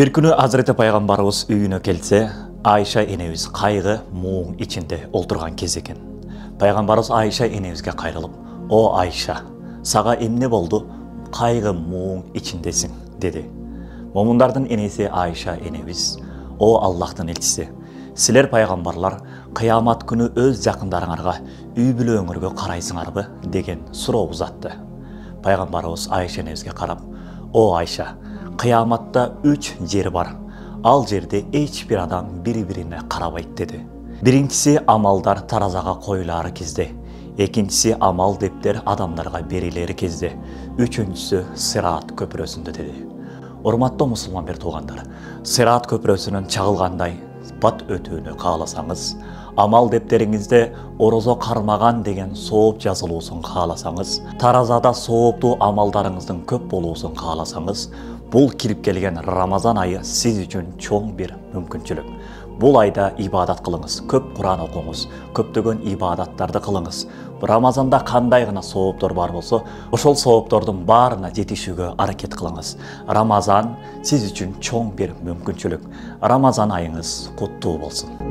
Bir күні Hazreti Пайғамбарыбыз үйіне келсе, Айша енебіз қайғы мұң içinde отырған кез екен. Пайғамбарыбыз Айша енебізге қайрылып, "О Айша, саға эмне болду? Қайғы мұң içindesin" dedi. Момундардын енесі Айша енебіз, "О Аллахтың елчisi, силер пайғамбарлар қиямат күні өз жақындарыңарға үй бүлөңөргө карайсыңарбы?" деген суроо узатты. Пайғамбарыбыз Айша енебізге қарап, "О Айша, қияматта 3 жер бар. Ал жерде hiçbir адам бири-бирине карабайт" dedi. Биринчиси амалдар таразага коюлары кезде, экинчиси амал дептер адамдарга берилери кезде, үчүнчүсү Сират көпүрөсүндө dedi. Урматтуу мусулман бир туугандар, Сират көпүрөсүнүн чагылгандай бат өтүүнү кааласаңыз, амал дептериңизде орозо кармаган деген сооп жазылуусун кааласаңыз, таразада сооптуу амалдарыңыздын көп болуусун кааласаңыз, бул кирип келген Рамазан айы сиз үчүн чоң бир мүмкүнчүлүк. Бул айда ибадат кылыңыз, көп Куран окуңуз, көптөгөн ибадаттарды кылыңыз. Рамазанда кандай гана сооптор бар болсо, ошол сооптордун баарына жетишүүгө аракет кылыңыз. Рамазан сиз үчүн чоң бир мүмкүнчүлүк. Рамазан айыңыз куттуу болсун.